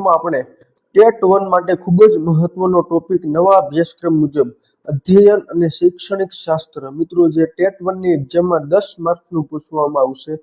વિડીયોમાં આપણે ટેટ 1 માટે ખૂબ જ મહત્વનો ટોપિક નવા અભ્યાસક્રમ મુજબ અધ્યયન અને શૈક્ષણિક શાસ્ત્ર મિત્રો જે ટેટ 1 ની એક્ઝામમાં 10 માર્કનું પૂછવામાં આવશે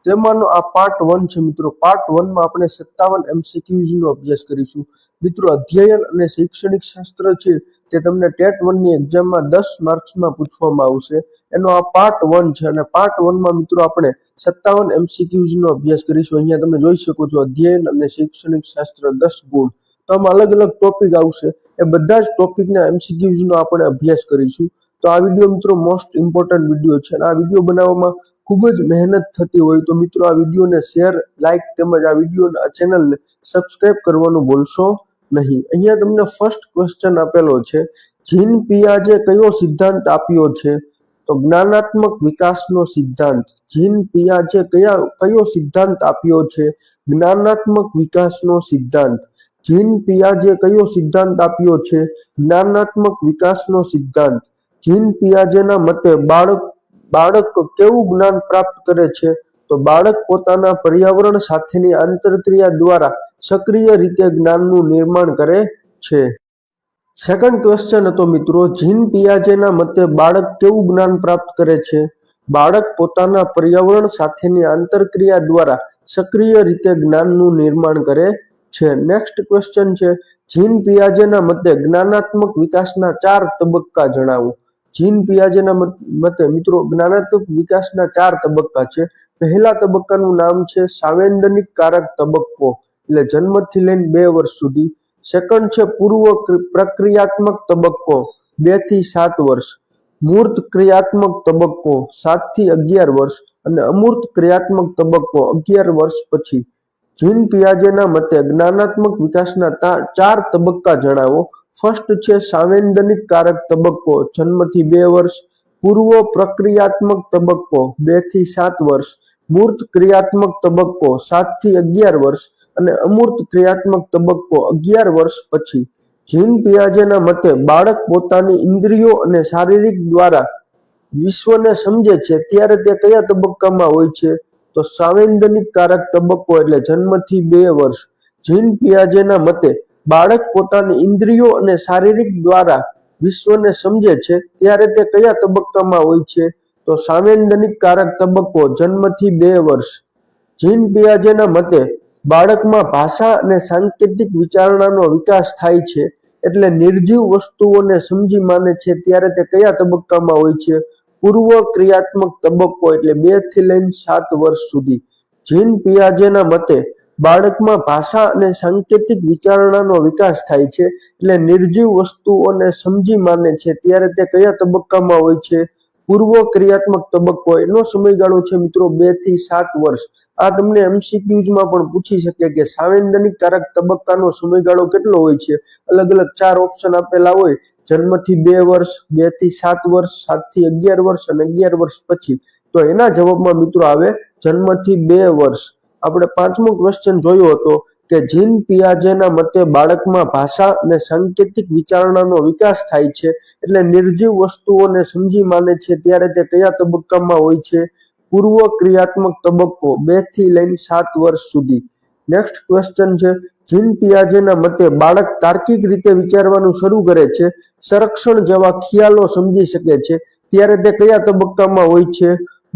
તેમાંનો આ પાર્ટ 1 છે મિત્રો। પાર્ટ 1 માં આપણે 57 MCQs નો અભ્યાસ કરીશું મિત્રો। અધ્યયન અને શૈક્ષણિક શાસ્ત્ર છે તે તમને ટેટ 1 ની એક્ઝામમાં 10 માર્ક્સમાં પૂછવામાં આવશે એનો આ પાર્ટ 1 છે અને પાર્ટ 1 માં મિત્રો આપણે 57 MCQs નો અભ્યાસ કરીશું। અહીંયા તમે જોઈ શકો છો અધ્યયન અને શૈક્ષણિક શાસ્ત્ર 10 ગુણ। તો આમાં અલગ અલગ ટોપિક આવશે એ બધા જ ટોપિકના MCQs નો આપણે અભ્યાસ કરીશું। તો આ વિડીયો મિત્રો મોસ્ટ ઇમ્પોર્ટન્ટ વિડીયો છે અને આ વિડીયો બનાવવામાં ખૂબ જ મહેનત થતી હોય તો મિત્રો આ વિડીયોને શેર લાઈક તેમજ આ વિડીયોને આ ચેનલને સબસ્ક્રાઇબ કરવાનું ભૂલશો નહીં। અહીંયા તમને ફર્સ્ટ ક્વેશ્ચન આપેલો છે જીન પિયાજે કયો સિદ્ધાંત આપ્યો છે તો જ્ઞાનાત્મક વિકાસનો સિદ્ધાંત। જીન પિયાજે કયો સિદ્ધાંત આપ્યો છે જ્ઞાનાત્મક વિકાસનો સિદ્ધાંત। જીન પિયાજે કયો સિદ્ધાંત આપ્યો છે જ્ઞાનાત્મક વિકાસનો સિદ્ધાંત। જીન પિયાજેના મતે બાળક કેવું જ્ઞાન પ્રાપ્ત કરે છે તો બાળક પોતાના પર્યાવરણ સાથેની આંતરક્રિયા દ્વારા સક્રિય રીતે જ્ઞાનનું નિર્માણ કરે છે। સેકન્ડ ક્વેશ્ચન હતો મિત્રો જીન પિયાજેના મતે બાળક કેવું જ્ઞાન પ્રાપ્ત કરે છે બાળક પોતાના પર્યાવરણ સાથેની આંતરક્રિયા દ્વારા સક્રિય રીતે જ્ઞાનનું નિર્માણ કરે છે। નેક્સ્ટ ક્વેશ્ચન છે જીન પિયાજેના મતે જ્ઞાનાત્મક વિકાસના 4 તબક્કા જણાવો। જીન પિયાજેના મતે મિત્રો જ્ઞાનાત્મક વિકાસના 4 તબક્કા છે। પહેલા તબક્કાનું નામ છે સાંવેદનિક કારક તબક્કો એટલે જન્મથી લઈને 2 વર્ષ સુધી। સેકન્ડ છે પૂર્વ પ્રક્રિયાત્મક તબક્કો 2 થી 7 વર્ષ। મૂર્ત ક્રિયાત્મક તબક્કો 7 થી 11 વર્ષ અને અમૂર્ત ક્રિયાત્મક તબક્કો 11 વર્ષ પછી। જીન પિયાજેના મતે જ્ઞાનાત્મક વિકાસના 4 તબક્કા જણાવો। ફર્સ્ટ છે સાંવેદનિક કારક તબક્કો જન્મથી 2 વર્ષ। પૂર્વ પ્રક્રિયાત્મક તબક્કો 2 થી 7 વર્ષ। મૂર્ત ક્રિયાત્મક તબક્કો 7 થી 11 વર્ષ અને અમૂર્ત ક્રિયાત્મક તબક્કો 11 વર્ષ પછી। જીન પિયાજેના મતે બાળક પોતાની ઇન્દ્રિયો અને શારીરિક દ્વારા વિશ્વને સમજે છે ત્યારે તે કયા તબક્કામાં હોય છે તો સાંવેદનિક કારક તબક્કો એટલે જન્મથી 2 વર્ષ। જીન પિયાજેના મતે બાળક પોતાની ઇન્દ્રિયો અને શારીરિક દ્વારા વિશ્વને સમજે છે ત્યારે તે કયા તબક્કામાં હોય છે તો સાંવેદનિક કારક તબક્કો જન્મથી 2 વર્ષ। જીન પિયાજેના મતે બાળકમાં ભાષા અને સાંકેતિક વિચારણાનો વિકાસ થાય છે એટલે નિર્જીવ વસ્તુઓને સમજી માને છે ત્યારે તે કયા તબક્કામાં હોય છે પૂર્વ ક્રિયાત્મક તબક્કો એટલે 2 થી લઈને 7 વર્ષ સુધી। જીન પિયાજેના મતે બાળકમાં ભાષા અને સાંકેતિક વિચારણાનો વિકાસ થાય છે એટલે નિર્જીવ વસ્તુઓને સમજી માને છે ત્યારે તે કયા તબક્કામાં હોય છે પૂર્વ ક્રિયાત્મક તબક્કો એનો સમયગાળો છે મિત્રો 2 થી 7 વર્ષ। આ તમને MCQs માં પણ પૂછી શકે કે સાંવેદનિક કારક તબક્કાનો સમયગાળો કેટલો હોય છે। અલગ અલગ 4 ઓપ્શન આપેલા હોય જન્મથી 2 વર્ષ 2 થી 7 વર્ષ 7 થી 11 વર્ષ અને 11 વર્ષ પછી તો એના જવાબમાં મિત્રો આવે જન્મથી 2 વર્ષ। આપણે પાંચમો ક્વેશ્ચન જોયો હતો કે જીન પિયાજેના મતે બાળકમાં ભાષા અને સાંકેતિક વિચારણાનો વિકાસ થાય છે એટલે નિર્જીવ વસ્તુઓને સમજી માને છે ત્યારે તે કયા તબક્કામાં હોય છે પૂર્વ ક્રિયાત્મક તબક્કો 2 થી લઈને 7 વર્ષ સુધી। નેક્સ્ટ ક્વેશ્ચન છે જીન પિયાજેના મતે બાળક તાર્કિક રીતે વિચારવાનું શરૂ કરે છે સંરક્ષણ જેવા ખ્યાલો સમજી શકે છે ત્યારે તે કયા તબક્કામાં હોય છે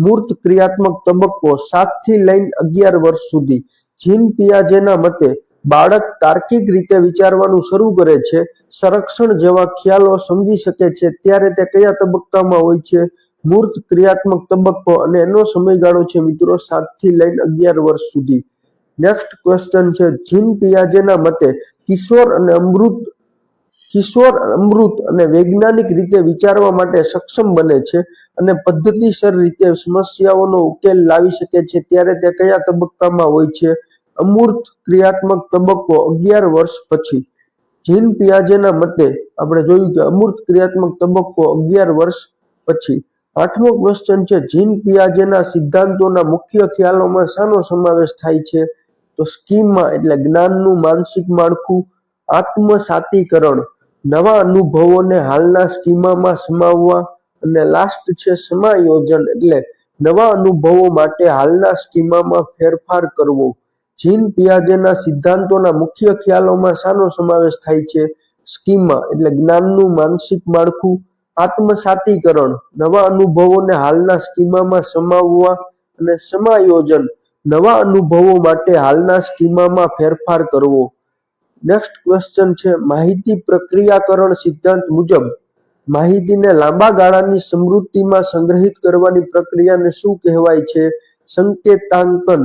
મૂર્ત ક્રિયાત્મક તબક્કો 7 થી લઈને 11 વર્ષ સુધી। જીન પિયાજેના મતે બાળક તાર્કિક રીતે વિચારવાનું શરૂ કરે છે સંરક્ષણ જેવા ખ્યાલો સમજી શકે છે ત્યારે તે કયા તબક્કામાં હોય છે મૂર્ત ક્રિયાત્મક તબક્કો અને એનો સમયગાળો છે મિત્રો 7 થી લઈને 11 વર્ષ સુધી। નેક્સ્ટ ક્વેશ્ચન છે જીન પિયાજેના મતે કિશોર અમૃત અને વૈજ્ઞાનિક રીતે વિચારવા માટે સક્ષમ બને છે અને પદ્ધતિસર રીતે સમસ્યાઓનો ઉકેલ લાવી શકે છે ત્યારે તે કયા તબક્કામાં હોય છે અમૂર્ત ક્રિયાત્મક તબક્કો 11 વર્ષ પછી। જીન પિયાજેના મતે આપણે જોયું કે અમૂર્ત ક્રિયાત્મક તબક્કો 11 વર્ષ પછી। આઠમો ક્વેશ્ચન છે જીન પિયાજેના સિદ્ધાંતોના મુખ્ય ખ્યાલોમાં શાનો સમાવેશ થાય છે તો સ્કીમા એટલે જ્ઞાનનું માનસિક માળખું આત્મસાતીકરણ નવા અનુભવોને હાલના સ્કીમામાં સમાવવા અને લાસ્ટ છે સમાયોજન એટલે નવા અનુભવો માટે હાલના સ્કીમામાં ફેરફાર કરવો। જીન પિયાજેના સિદ્ધાંતોના મુખ્ય ખ્યાલોમાં શાનો સમાવેશ થાય છે? સ્કીમા એટલે જ્ઞાનનું માનસિક માળખું, આત્મસાતીકરણ નવા અનુભવોને હાલના સ્કીમામાં સમાવવા, અને સમાયોજન નવા અનુભવો માટે હાલના સ્કીમામાં ફેરફાર કરવો. નેક્સ્ટ ક્વેશ્ચન છે, માહિતી પ્રક્રિયાકરણ સિદ્ધાંત મુજબ માહિતીને લાંબા ગાળાની સ્મૃતિમાં સંગ્રહિત કરવાની પ્રક્રિયાને શું કહેવાય છે? સંકેતાંકન.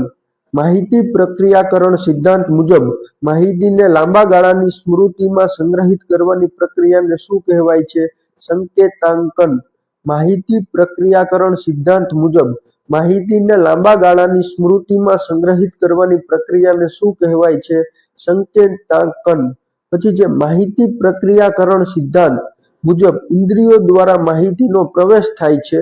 માહિતી પ્રક્રિયાકરણ સિદ્ધાંત મુજબ માહિતીને લાંબા ગાળાની સ્મૃતિમાં સંગ્રહિત કરવાની પ્રક્રિયાને શું કહેવાય છે? સંકેતાંકન. માહિતી પ્રક્રિયાકરણ સિદ્ધાંત મુજબ માહિતીને લાંબા ગાળાની સ્મૃતિમાં સંગ્રહિત કરવાની પ્રક્રિયાને શું કહેવાય છે? સંકેતાંકન. પછી જે માહિતી પ્રક્રિયાકરણ સિદ્ધાંત મુજબ ઇન્દ્રિયો દ્વારા માહિતીનો પ્રવેશ થાય છે,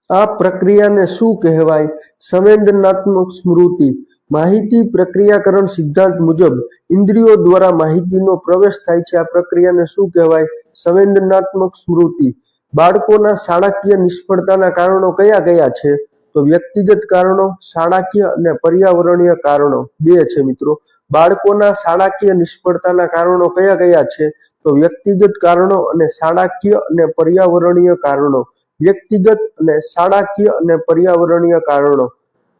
આ પ્રક્રિયાને શું કહેવાય? સંવેદનાત્મક સ્મૃતિ. માહિતી પ્રક્રિયાકરણ સિદ્ધાંત મુજબ ઇન્દ્રિયો દ્વારા માહિતીનો પ્રવેશ થાય છે, આ પ્રક્રિયાને શું કહેવાય? સંવેદનાત્મક સ્મૃતિ. બાળકોના શાળાકીય નિષ્ફળતાના કારણો કયા કયા છે? તો વ્યક્તિગત કારણો, શાળાકીય અને પર્યાવરણીય કારણો. બે છે મિત્રો. બાળકોના શાળાકીય નિષ્ફળતાના કારણો કયા કયા છે? તો વ્યક્તિગત કારણો અને શાળાકીય અને પર્યાવરણીય કારણો. વ્યક્તિગત અને શાળાકીય અને પર્યાવરણીય કારણો.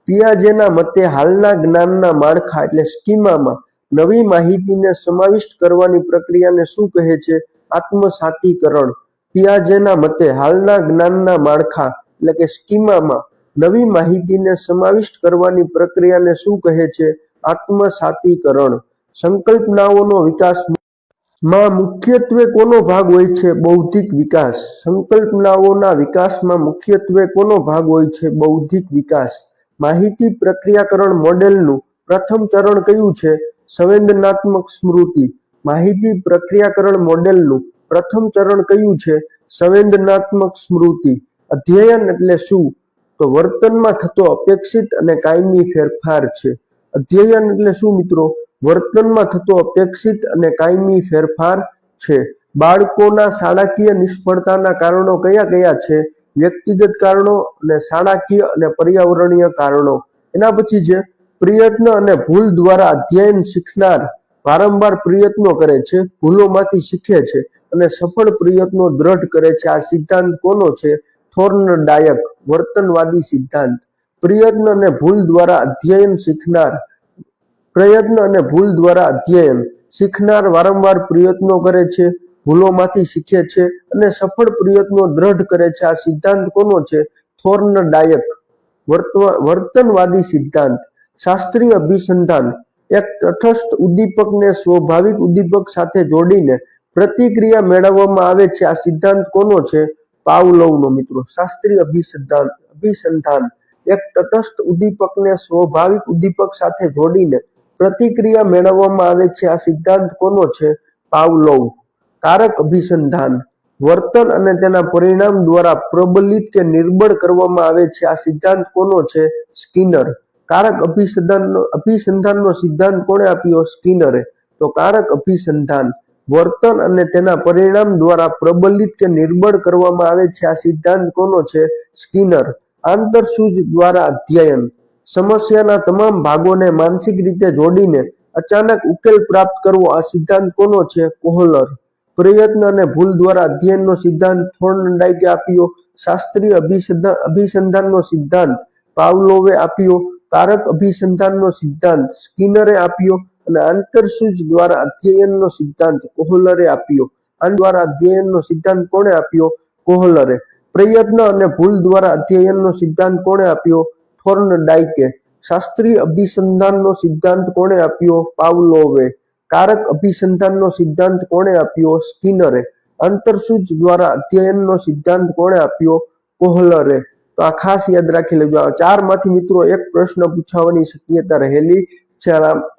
પિયાજેના મતે હાલના જ્ઞાનના માળખા એટલે સ્કીમામાં નવી માહિતીને સમાવિષ્ટ કરવાની પ્રક્રિયાને શું કહે છે? આત્મસાતીકરણ. પિયાજેના મતે હાલના જ્ઞાનના માળખા એટલે કે સ્કીમામાં નવી માહિતીને સમાવિષ્ટ કરવાની પ્રક્રિયાને શું કહે છે? આત્મસાતીકરણ. સંકલ્પનાઓનો વિકાસ માં મુખ્યત્વે કોનો ભાગ હોય છે? બૌદ્ધિક વિકાસ. સંકલ્પનાઓના વિકાસમાં મુખ્યત્વે કોનો ભાગ હોય છે? બૌદ્ધિક વિકાસ. માહિતી પ્રક્રિયાકરણ મોડેલનું પ્રથમ ચરણ કયું છે? સંવેદનાત્મક સ્મૃતિ. માહિતી પ્રક્રિયાકરણ મોડેલનું પ્રથમ ચરણ કયું છે? સંવેદનાત્મક સ્મૃતિ. અધ્યયન એટલે શું? તો વર્તનમાં થતો અપેક્ષિત અને કાયમી ફેરફાર છે. અધ્યયન એટલે શું મિત્રો? વર્તનમાં થતો અપેક્ષિત અને કાયમી ફેરફાર છે. બાળકોના શાળાકીય નિષ્ફળતાના કારણો કયા કયા છે? વ્યક્તિગત કારણો અને શાળાકીય અને પર્યાવરણીય કારણો. એના પછી છે પ્રયત્ન અને ભૂલ દ્વારા અધ્યયન. શીખનાર વારંવાર પ્રયત્નો કરે છે, ભૂલોમાંથી શીખે છે અને સફળ પ્રયત્નો દ્રઢ કરે છે. આ સિદ્ધાંત કોનો છે? થોર્નડાયક. વર્તનવાદી સિદ્ધાંત. પ્રયત્ન અને ભૂલ દ્વારા અધ્યયન. શીખનાર પ્રયત્ન અને ભૂલ દ્વારા અધ્યયન. શીખનાર વારંવાર પ્રયત્નો કરે છે, ભૂલોમાંથી શીખે છે અને સફળ પ્રયત્નો દ્રઢ કરે છે. આ સિદ્ધાંત કોનો છે? થોર્નડાયક. વર્તનવાદી સિદ્ધાંત. શાસ્ત્રીય અભિસંધાન. એક તટસ્થ ઉદ્દીપકને સ્વાભાવિક ઉદ્દીપક સાથે જોડીને પ્રતિક્રિયા મેળવવામાં આવે છે. આ સિદ્ધાંત કોનો છે? પાવલોવનો મિત્રો. શાસ્ત્રીય અભિસંધાન. એક તટસ્થ ઉદ્દીપકને સ્વાભાવિક ઉદ્દીપક સાથે જોડીને પ્રતિક્રિયા મેળવવામાં આવે છે. આ સિદ્ધાંત કોનો છે? પાવલોવ. કારક અભિસંધાન. વર્તન અને તેના પરિણામ દ્વારા પ્રબલિત કે નિર્બળ કરવામાં આવે છે. આ સિદ્ધાંત કોનો છે? સ્કિનર. કારક અભિસંધાનનો સિદ્ધાંત કોણે આપ્યો? સ્કિનરે. તો કારક અભિસંધાન વર્તન અને તેના પરિણામ દ્વારા પ્રબલિત કે નિર્બળ કરવામાં આવે છે. આ સિદ્ધાંત કોનો છે? સ્કિનર. આંતરસૂઝ દ્વારા અધ્યયન. સમસ્યાના તમામ ભાગોને માનસિક રીતે જોડીને અચાનક ઉકેલ પ્રાપ્ત કરવો. આ સિદ્ધાંત કોનો છે? કોહલર. પ્રયત્ન અને ભૂલ દ્વારા અધ્યયનનો સિદ્ધાંત થોર્નડાયકે આપ્યો. શાસ્ત્રીય અભિસંધાનનો સિદ્ધાંત પાવલોવે આપ્યો. કારક અભિસંધાનનો સિદ્ધાંત સ્કિનરે આપ્યો અને આંતરસૂઝ દ્વારા અધ્યયનનો સિદ્ધાંત કોહલરે આપ્યો. આ દ્વારા અધ્યયનનો સિદ્ધાંત કોણે આપ્યો? કોહલરે. પ્રયત્ન અને ભૂલ દ્વારા અધ્યયનનો સિદ્ધાંત કોણે આપ્યો? થોર્નડાયકે. શાસ્ત્રીય અભિસંધાનનો સિદ્ધાંત કોણે આપ્યો? પાવલોવે. કારક અભિસંધાનનો સિદ્ધાંત કોણે આપ્યો? સ્કિનરે. આંતરસૂઝ દ્વારા અધ્યયનનો સિદ્ધાંત કોણે આપ્યો? કોહલરે. તો આ ખાસ યાદ રાખી લેજો. આ ચારમાંથી મિત્રો એક પ્રશ્ન પૂછાવાની શક્યતા રહેલી છે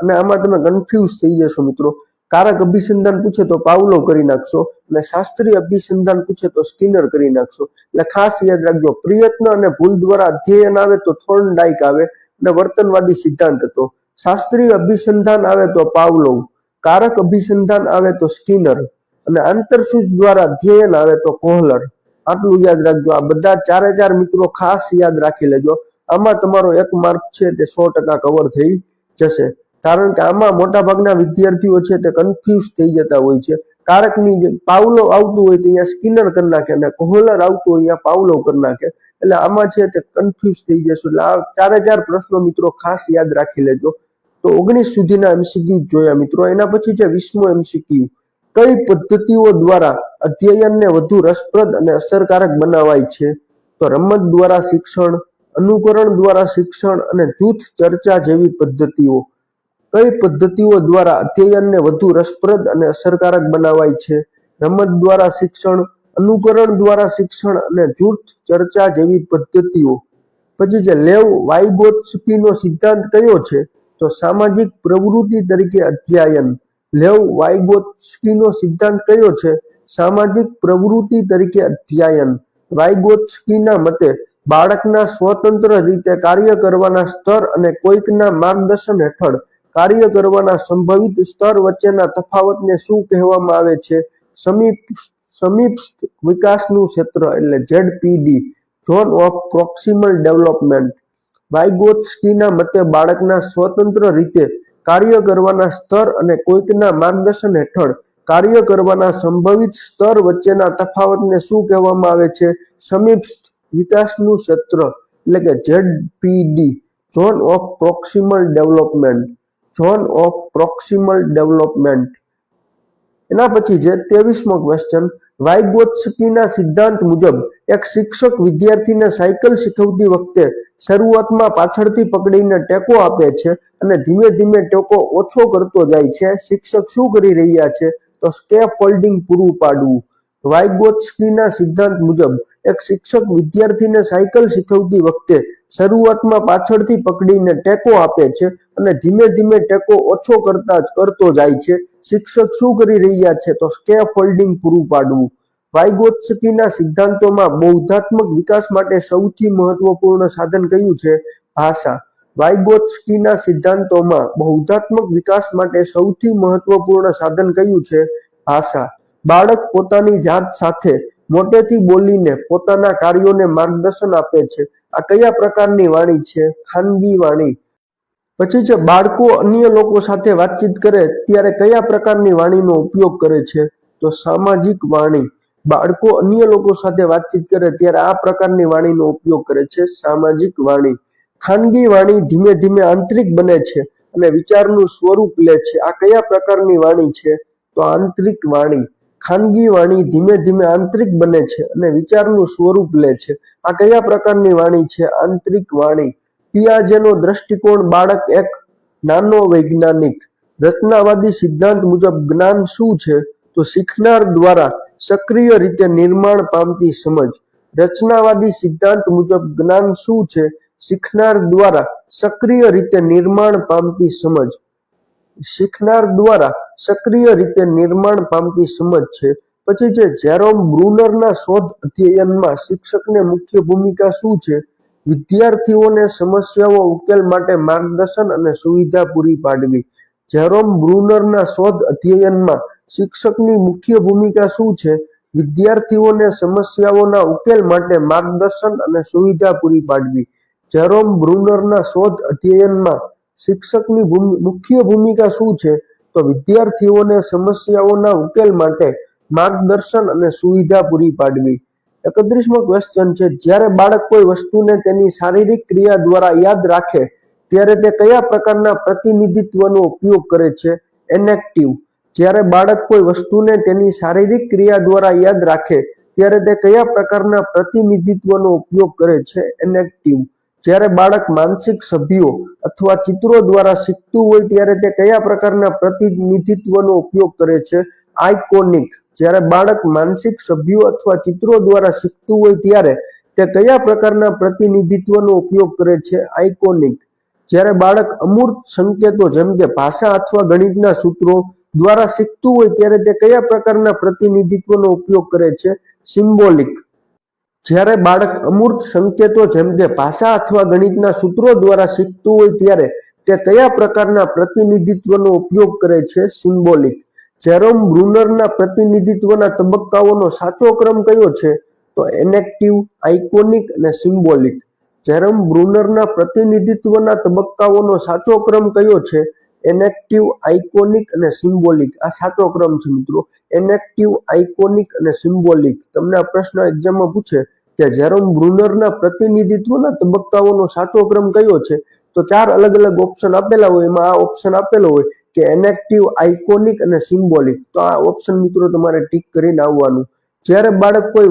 અને આમાં તમે કન્ફ્યુઝ થઈ જશો મિત્રો. કારક અભિસંધાન પૂછે તો પાવલોવ કરી નાખશો અને શાસ્ત્રીય અભિસંધાન પૂછે તો સ્કિનર કરી નાખશો. એટલે ખાસ યાદ રાખજો, પ્રયત્ન અને ભૂલ દ્વારા અધ્યયન આવે તો થોર્નડાયક આવે અને વર્તનવાદી સિદ્ધાંત હતો. શાસ્ત્રીય અભિસંધાન આવે તો પાવલોવ, કારક અભિસંધાન આવે તો સ્કિનર અને આંતરસૂઝ દ્વારા અધ્યયન આવે તો કોહલર. આટલું યાદ રાખજો. આ બધા ચારે ચાર મિત્રો ખાસ યાદ રાખી લેજો. આમાં તમારો 1 માર્ક છે તે 100% કવર થઈ જશે. કારણ કે આમાં મોટાભાગના વિદ્યાર્થીઓ છે તે કન્ફ્યુઝ થઈ જતા હોય છે. કારકની પાવલોવ આવતું હોય તો અહીંયા સ્કિનર કરી નાખે અને કોહલર આવતું હોય અહીંયા પાવલોવ કરી નાખે. એટલે આમાં છે તે કન્ફ્યુઝ થઈ જશે. એટલે આ 4 પ્રશ્નો મિત્રો ખાસ યાદ રાખી લેજો. તો 19 સુધીના એમસીક્યુ જોયા મિત્રો. એના પછી છે 20મો એમસીક્યુ. કઈ પદ્ધતિઓ દ્વારા અધ્યયનને વધુ રસપ્રદ અને અસરકારક બનાવાય છે? તો રમત દ્વારા શિક્ષણ, અનુકરણ દ્વારા શિક્ષણ અને જૂથ ચર્ચા જેવી પદ્ધતિઓ. કઈ પદ્ધતિઓ દ્વારા અધ્યયનને વધુ રસપ્રદ અને અસરકારક બનાવાય છે? રમત દ્વારા શિક્ષણ, અનુકરણ દ્વારા શિક્ષણ અને જૂથ ચર્ચા જેવી પદ્ધતિઓ. પછી છે લેવ વાઇગોત્સ્કીનો સિદ્ધાંત કયો છે? તો સામાજિક પ્રવૃત્તિ તરીકે અધ્યયન. લેવ વાઇગોત્સ્કીનો સિદ્ધાંત કયો છે? સામાજિક પ્રવૃત્તિ તરીકે અધ્યયન. વાઇગોત્સ્કીના મતે બાળકના સ્વતંત્ર રીતે કાર્ય કરવાના સ્તર અને કોઈકના માર્ગદર્શન હેઠળ કાર્ય કરવાના સંભવિત સ્તર વચ્ચેના તફાવતને શું કહેવામાં આવે છે? સમીપસ્થ વિકાસનું ક્ષેત્ર એટલે ઝેડપીડી, ઝોન ઓફ પ્રોક્સિમલ ડેવલપમેન્ટ. વાઇગોત્સ્કીના મતે બાળકના સ્વતંત્ર રીતે કાર્ય કરવાના સ્તર અને કોઈકના માર્ગદર્શન હેઠળ કાર્ય કરવાના સંભવિત સ્તર વચ્ચેના તફાવતને શું કહેવામાં આવે છે? સમીપસ્થ વિકાસનું ક્ષેત્ર એટલે કે ZPD, zone of proximal development. Zone of proximal development. એના પછી છે 23મો ક્વેશ્ચન. વાઇગોત્સ્કીના સિદ્ધાંત મુજબ એક શિક્ષક વિદ્યાર્થીને સાયકલ શીખવતી વખતે શરૂઆતમાં પાછળથી પકડીને ટેકો આપે છે અને ધીમે ધીમે ટેકો ઓછો કરતો જાય છે. શિક્ષક શું કરી રહ્યા છે? તો સ્કેફોલ્ડિંગ પૂરું પાડવું. વાઇગોત્સ્કીના સિદ્ધાંત મુજબ એક શિક્ષક વિદ્યાર્થીને સાયકલ શીખવતી વખતે શરૂઆતમાં પાછળથી પકડીને ટેકો આપે છે અને ધીમે ધીમે ટેકો ઓછો કરતો જાય છે. શિક્ષક શું કરી રહ્યા છે? તો સ્કેફોલ્ડિંગ પૂરું પાડવું. વાઇગોત્સ્કીના સિદ્ધાંતોમાં બૌદ્ધાત્મક વિકાસ માટે સૌથી મહત્વપૂર્ણ સાધન કયું છે? ભાષા. વાઇગોત્સ્કીના સિદ્ધાંતોમાં બૌદ્ધાત્મક વિકાસ માટે સૌથી મહત્વપૂર્ણ સાધન કયું છે? ભાષા. બાળક પોતાની જાત સાથે મોટેથી બોલીને પોતાના કાર્યોને માર્ગદર્શન આપે છે. આ કયા પ્રકારની વાણી છે? ખાનગી વાણી. પછી છે બાળકો અન્ય લોકો સાથે વાતચીત કરે ત્યારે કયા પ્રકારની વાણીનો ઉપયોગ કરે છે? તો સામાજિક વાણી. બાળકો અન્ય લોકો સાથે વાતચીત કરે ત્યારે આ પ્રકારની વાણીનો ઉપયોગ કરે છે, સામાજિક વાણી. ખાનગી વાણી ધીમે ધીમે આંતરિક બને છે અને વિચારનું સ્વરૂપ લે છે. આ કયા પ્રકારની વાણી છે? તો આંતરિક વાણી. ખાનગી વાણી ધીમે ધીમે આંતરિક બને છે અને વિચારનું સ્વરૂપ લે છે. આ કયા પ્રકારની વાણી છે? આંતરિક વાણી. પિયાજેનો દ્રષ્ટિકોણ. બાળક એક નાનો વૈજ્ઞાનિક. રચનાવાદી સિદ્ધાંત મુજબ જ્ઞાન શું છે? તો શીખનાર દ્વારા સક્રિય રીતે નિર્માણ પામતી સમજ. રચનાવાદી સિદ્ધાંત મુજબ જ્ઞાન શું છે? શીખનાર દ્વારા સક્રિય રીતે નિર્માણ પામતી સમજ. શીખનાર દ્વારા સક્રિય રીતે નિર્માણ પામતી સમજ છે. પછી છે જેરોમ બ્રુનરના શોધ અધ્યયનમાં શિક્ષકને મુખ્ય ભૂમિકા શું છે? વિદ્યાર્થીઓને સમસ્યાઓ ઉકેલ માટે માર્ગદર્શન અને સુવિધા પૂરી પાડવી. જેરોમ બ્રુનરના શોધ અધ્યયનમાં શિક્ષકની મુખ્ય ભૂમિકા શું છે? વિદ્યાર્થીઓને સમસ્યાઓના ઉકેલ માટે માર્ગદર્શન અને સુવિધા પૂરી પાડવી. જેરોમ બ્રુનરના શોધ અધ્યયનમાં શિક્ષકની મુખ્ય ભૂમિકા શું છે? તો વિદ્યાર્થીઓને સમસ્યાઓના ઉકેલ માટે માર્ગદર્શન અને સુવિધા પૂરી પાડવી. 31મો ક્વેશ્ચન છે. જ્યારે બાળક કોઈ વસ્તુને તેની શારીરિક ક્રિયા દ્વારા યાદ રાખે ત્યારે તે કયા પ્રકારના પ્રતિનિધિત્વનો ઉપયોગ કરે છે? એનેક્ટિવ. જ્યારે બાળક કોઈ વસ્તુને તેની શારીરિક ક્રિયા દ્વારા યાદ રાખે ત્યારે તે કયા પ્રકારના પ્રતિનિધિત્વનો ઉપયોગ કરે છે? એનેક્ટિવ. જ્યારે બાળક માનસિક સભ્યો અથવા ચિત્રો દ્વારા શીખતું હોય ત્યારે તે કયા પ્રકારના પ્રતિનિધિત્વનો ઉપયોગ કરે છે? આઇકોનિક. જ્યારે બાળક માનસિક સભ્યો અથવા ચિત્રો દ્વારા શીખતું હોય ત્યારે તે કયા પ્રકારના પ્રતિનિધિત્વનો ઉપયોગ કરે છે? આઇકોનિક. જ્યારે બાળક અમૂર્ત સંકેતો જેમ કે ભાષા અથવા ગણિતના સૂત્રો દ્વારા શીખતું હોય ત્યારે તે કયા પ્રકારના પ્રતિનિધિત્વનો ઉપયોગ કરે છે? સિમ્બોલિક. જ્યારે બાળક અમૂર્ત સંકેતો જેમ કે ભાષા અથવા ગણિતના સૂત્રો દ્વારા શીખતું હોય ત્યારે તે કયા પ્રકારના પ્રતિનિધિત્વનો ઉપયોગ કરે છે? સિમ્બોલિક. જેરોમ બ્રુનરના પ્રતિનિધિત્વના તબક્કાઓનો સાચો ક્રમ કયો છે? તો એનેક્ટિવ, આઇકોનિક અને સિમ્બોલિક. જેરમ બ્રુનરના પ્રતિનિધિત્વના તબક્કાઓનો સાચો ક્રમ કયો છે? એનેક્ટિવ, આઇકોનિક અને સિમ્બોલિક. આ સાચો ક્રમ છે મિત્રો. એનેક્ટિવ, આઇકોનિક અને સિમ્બોલિક. તમને આ પ્રશ્ન એક્ઝામમાં પૂછે કે જેરોમ બ્રુનરના પ્રતિનિધિત્વના તબક્કાઓનો સાચો ક્રમ કયો છે, તો 4 અલગ અલગ ઓપ્શન આપેલા હોય, એમાં આ ઓપ્શન આપેલો હોય કે એનેક્ટિવ, આઇકોનિક અને સિમ્બોલિક. તો આ ઓપ્શન મિત્રો તમારે ટીક કરીને આવવાનું. જ્યારે બાળક કોઈ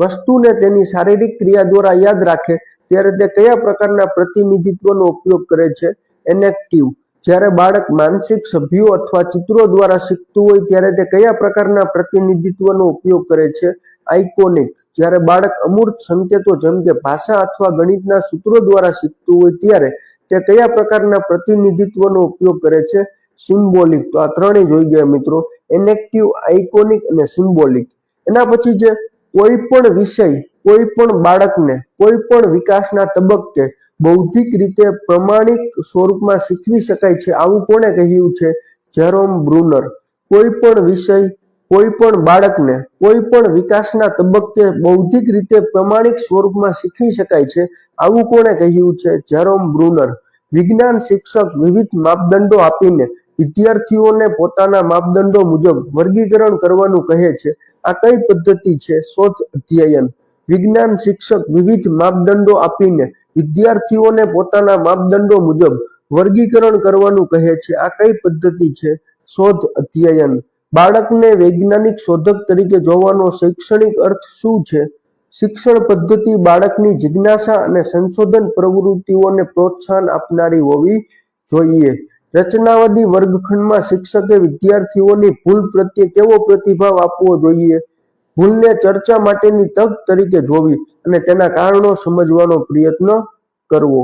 વસ્તુને તેની શારીરિક ક્રિયા દ્વારા યાદ રાખે ત્યારે તે કયા પ્રકારના પ્રતિનિધિત્વનો ઉપયોગ કરે છે? એનેક્ટિવ. જ્યારે બાળક માનસિક સભ્યો અથવા ચિત્રો દ્વારા શીખતું હોય ત્યારે તે કયા પ્રકારના પ્રતિનિધિત્વનો ઉપયોગ કરે છે? આઇકોનિક. જ્યારે બાળક અમૂર્ત સંકેતો જેમ કે ભાષા અથવા ગણિતના સૂત્રો દ્વારા શીખતું હોય ત્યારે તે કયા પ્રકારના પ્રતિનિધિત્વનો ઉપયોગ કરે છે? સિમ્બોલિક. તો આ ત્રણેય જોઈ ગયા મિત્રો, એનેક્ટિવ, આઇકોનિક અને સિમ્બોલિક. એના પછી જે કોઈ પણ વિષય કોઈ પણ બાળકને કોઈ પણ વિકાસના તબક્કે બૌદ્ધિક રીતે પ્રમાણિક સ્વરૂપમાં શીખવી શકાય છે, આવું કોણે કહ્યું છે? જેરોમ બ્રુનર. કોઈ પણ વિષય કોઈ પણ બાળકને કોઈ પણ વિકાસના તબક્કે બૌદ્ધિક રીતે પ્રમાણિક સ્વરૂપમાં શીખવી શકાય છે, આવું કોણે કહ્યું છે? જેરોમ બ્રુનર. વિજ્ઞાન શિક્ષક વિવિધ માપદંડો આપીને વિદ્યાર્થીઓને પોતાના માપદંડો મુજબ વર્ગીકરણ કરવાનું કહે છે. આ કઈ પદ્ધતિ છે? શોધ અધ્યયન. વિજ્ઞાન શિક્ષક વિવિધ માપદંડો આપીને વિદ્યાર્થીઓને પોતાના માપદંડો મુજબ વર્ગીકરણ કરવાનું કહે છે. આ કઈ પદ્ધતિ છે? શોધ અધ્યયન. બાળકને વૈજ્ઞાનિક શોધક તરીકે જોવાનો શૈક્ષણિક અર્થ શું છે? શિક્ષણ પદ્ધતિ બાળકની જિજ્ઞાસા અને સંશોધન પ્રવૃત્તિઓને પ્રોત્સાહન આપનારી હોવી જોઈએ. રચનાવાદી વર્ગખંડમાં શિક્ષકે વિદ્યાર્થીઓની ભૂલ પ્રત્યે કેવો પ્રતિભાવ આપવો જોઈએ? ભૂલને ચર્ચા માટેની તક તરીકે જોવી અને તેના કારણો સમજવાનો પ્રયત્ન કરવો.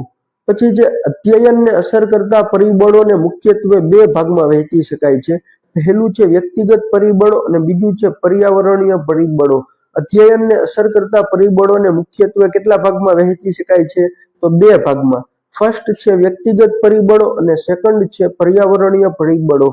પછી જે અધ્યયનને અસર કરતા પરિબળોને મુખ્યત્વે 2 ભાગમાં વહેંચી શકાય છે. પહેલું છે વ્યક્તિગત પરિબળો અને બીજું છે પર્યાવરણીય પરિબળો. અધ્યયનને અસર કરતા પરિબળોને મુખ્યત્વે કેટલા ભાગમાં વહેંચી શકાય છે? તો 2 ભાગમાં. ફર્સ્ટ છે વ્યક્તિગત પરિબળો અને સેકન્ડ છે પર્યાવરણીય પરિબળો.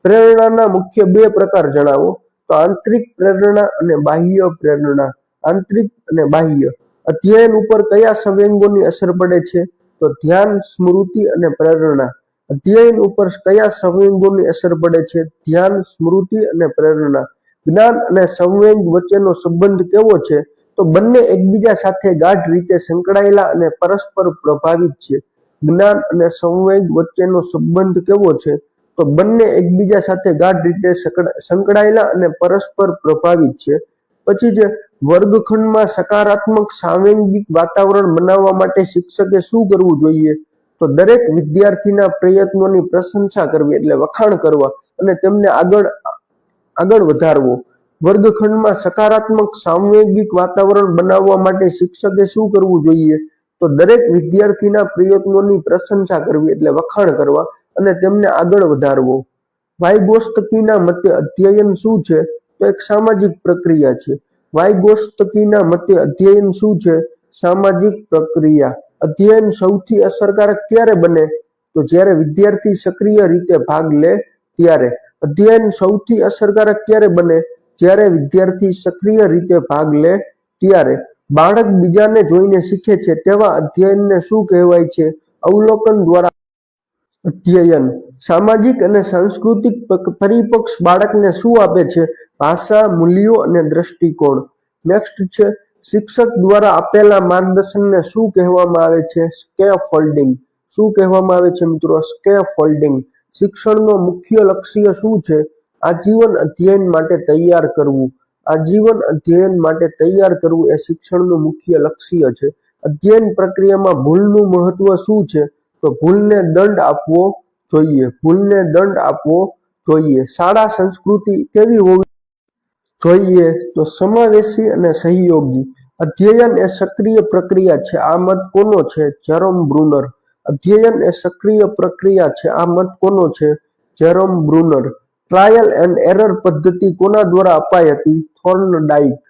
પ્રેરણાના મુખ્ય 2 પ્રકાર જણાવો. તો આંતરિક પ્રેરણા અને બાહ્ય પ્રેરણા. આંતરિક અને બાહ્ય. અધ્યયન ઉપર કયા સંવેગોની અસર પડે છે? તો ધ્યાન, સ્મૃતિ અને પ્રેરણા. અધ્યયન ઉપર કયા સંવેગોની અસર પડે છે? ધ્યાન, સ્મૃતિ અને પ્રેરણા. જ્ઞાન અને સંવેગ વચ્ચેનો સંબંધ કેવો છે? તો બંને એકબીજા સાથે ગાઢ રીતે સંકળાયેલા અને પરસ્પર પ્રભાવિત છે. જ્ઞાન અને સંવેગ વચ્ચેનો સંબંધ કેવો છે? તો બંને એકબીજા સાથે ગાઢ રીતે સંકળાયેલા અને પરસ્પર પ્રભાવિત છે. પછી જે વર્ગખંડમાં સકારાત્મક સાંવેગિક વાતાવરણ બનાવવા માટે શિક્ષકે શું કરવું જોઈએ? તો દરેક વિદ્યાર્થીના પ્રયત્નોની પ્રશંસા કરવી, એટલે વખાણ કરવા અને તેમને આગળ વધારવો. વર્ગખંડમાં સકારાત્મક સાંવેગિક વાતાવરણ બનાવવા માટે શિક્ષકે શું કરવું જોઈએ? તો દરેક વિદ્યાર્થીના પ્રયત્નોની પ્રશંસા કરવી, એટલે વખાણ કરવા અને તેમને આગળ વધારવો. વાઇગોત્સ્કીના મતે અધ્યયન શું છે? તો એક સામાજિક પ્રક્રિયા છે. વાઇગોત્સ્કીના મતે અધ્યયન શું છે? સામાજિક પ્રક્રિયા. અધ્યયન સૌથી અસરકારક ક્યારે બને? તો જ્યારે વિદ્યાર્થી સક્રિય રીતે ભાગ લે ત્યારે. અધ્યયન સૌથી અસરકારક ક્યારે બને? જ્યારે વિદ્યાર્થી સક્રિય રીતે ભાગ લે ત્યારે. બાળક બીજાને જોઈને શીખે છે તેવા અધ્યયનને શું કહેવાય છે? અવલોકન દ્વારા અધ્યયન. સામાજિક અને સાંસ્કૃતિક પરિપ્રેક્ષ બાળકને શું આપે છે? ભાષા, મૂલ્યો અને દ્રષ્ટિકોણ. નેક્સ્ટ છે શિક્ષક દ્વારા આપેલા માર્ગદર્શનને શું કહેવામાં આવે છે? સ્કેફોલ્ડિંગ. શું કહેવામાં આવે છે મિત્રો? સ્કેફોલ્ડિંગ. શિક્ષણનો મુખ્ય લક્ષ્ય શું છે? આજીવન અધ્યયન માટે તૈયાર કરવું. આજીવન અધ્યયન માટે તૈયાર કરવું એ શિક્ષણનું મુખ્ય લક્ષ્ય છે. અધ્યયન પ્રક્રિયામાં ભૂલનું મહત્વ શું છે? તો ભૂલને દંડ આપવો જોઈએ. ભૂલને દંડ આપવો જોઈએ. શાળા સંસ્કૃતિ કેવી હોવી જોઈએ? તો સમાવેશી અને સહયોગી. અધ્યયન એ સક્રિય પ્રક્રિયા છે. આ મત કોનો છે? જેરોમ બ્રુનર. અધ્યયન એ સક્રિય પ્રક્રિયા છે. આ મત કોનો છે? જેરોમ બ્રુનર. ટ્રાયલ એન્ડ એરર પદ્ધતિ કોના દ્વારા અપાઈ હતી? થોર્નડાઇક.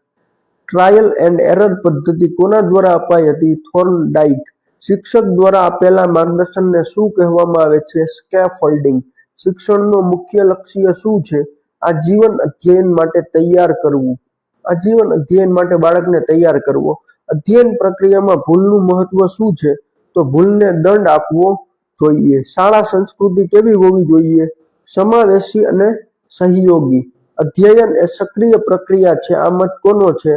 ટ્રાયલ એન્ડ એરર પદ્ધતિ કોના દ્વારા અપાઈ હતી? થોર્નડાઇક. શિક્ષક દ્વારા આપેલા માર્ગદર્શનને શું કહેવામાં આવે છે? સ્કેફોલ્ડિંગ. શિક્ષણનો મુખ્ય લક્ષ્ય શું છે? આજીવન અધ્યયન માટે તૈયાર કરવું. આજીવન અધ્યયન માટે બાળકને તૈયાર કરવો. અધ્યયન પ્રક્રિયામાં ભૂલનું મહત્વ શું છે? તો ભૂલને દંડ આપવો જોઈએ. શાળા સંસ્કૃતિ કેવી હોવી જોઈએ? સમાવેશી અને સહયોગી. અધ્યયન એ સક્રિય પ્રક્રિયા છે. આ મત કોનો છે?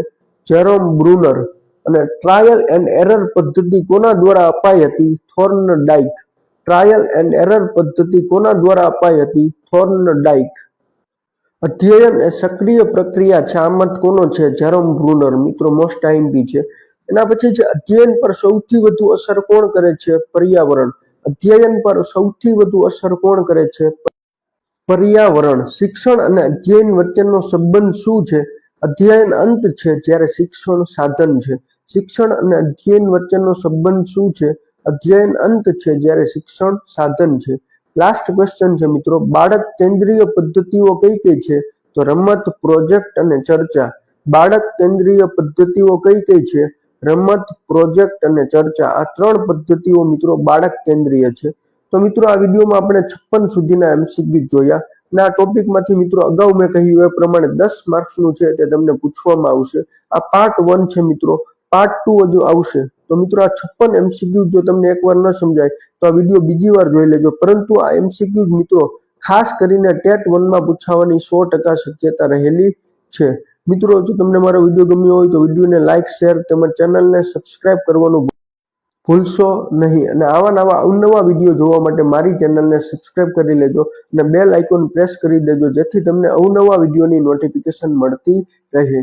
જેરોમ બ્રુનર. અને ટ્રાયલ એન્ડ એરર પદ્ધતિ કોના દ્વારા અપાઈ હતી? થોર્નડાઇક. ટ્રાયલ એન્ડ એરર પદ્ધતિ કોના દ્વારા અપાઈ હતી? થોર્નડાઇક. અધ્યયન એ સક્રિય પ્રક્રિયા છે. આ મત કોનો છે? જેરોમ બ્રુનર. મિત્રો મોસ્ટ આઈએમપી છે. એના પછી છે અધ્યયન પર સૌથી વધુ અસર કોણ કરે છે? પર્યાવરણ. અધ્યયન પર સૌથી વધુ અસર કોણ કરે છે? પર્યાવરણ. શિક્ષણ અને અધ્યયન વચ્ચેનો સંબંધ શું છે? અધ્યયન અંત છે જ્યારે શિક્ષણ સાધન છે. શિક્ષણ અને અધ્યયન વચ્ચેનો સંબંધ શું છે? અધ્યયન અંત છે જ્યારે શિક્ષણ સાધન છે. લાસ્ટ ક્વેશ્ચન છે મિત્રો, બાળક કેન્દ્રીય પદ્ધતિઓ કઈ કઈ છે? તો રમત, પ્રોજેક્ટ અને ચર્ચા. બાળક કેન્દ્રીય પદ્ધતિઓ કઈ કઈ છે? રમત, પ્રોજેક્ટ અને ચર્ચા. આ 3 પદ્ધતિઓ મિત્રો બાળક કેન્દ્રીય છે. તો મિત્રો આ વિડીયોમાં આપણે 56 સુધીના એમસીક્યુ જોયા અને આ ટોપિકમાંથી મિત્રો અગાઉ મેં કહ્યું એ પ્રમાણે 10 માર્ક્સનું છે તે તમને પૂછવામાં આવશે. આ પાર્ટ 1 છે મિત્રો. પાર્ટ 2 હજુ આવશે. તો મિત્રો આ 56 એમસીક્યુ જો તમને એકવાર ન સમજાય તો આ વિડીયો બીજી વાર જોઈ લેજો. પરંતુ આ એમસીક્યુ મિત્રો ખાસ કરીને ટેટ 1 માં પૂછાવાની 100% શક્યતા રહેલી છે. મિત્રો જો તમને મારો વિડીયો ગમ્યો હોય તો વિડીયોને લાઇક, શેર તેમજ ચેનલને સબસ્ક્રાઇબ કરવાનું ભૂલશો નહીં. અને આવા નવા અવનવા વિડીયો જોવા માટે મારી ચેનલને સબસ્ક્રાઇબ કરી લેજો અને બેલ આઇકોન પ્રેસ કરી દેજો જેથી તમને અવનવા વિડીયોની નોટિફિકેશન મળતી રહે.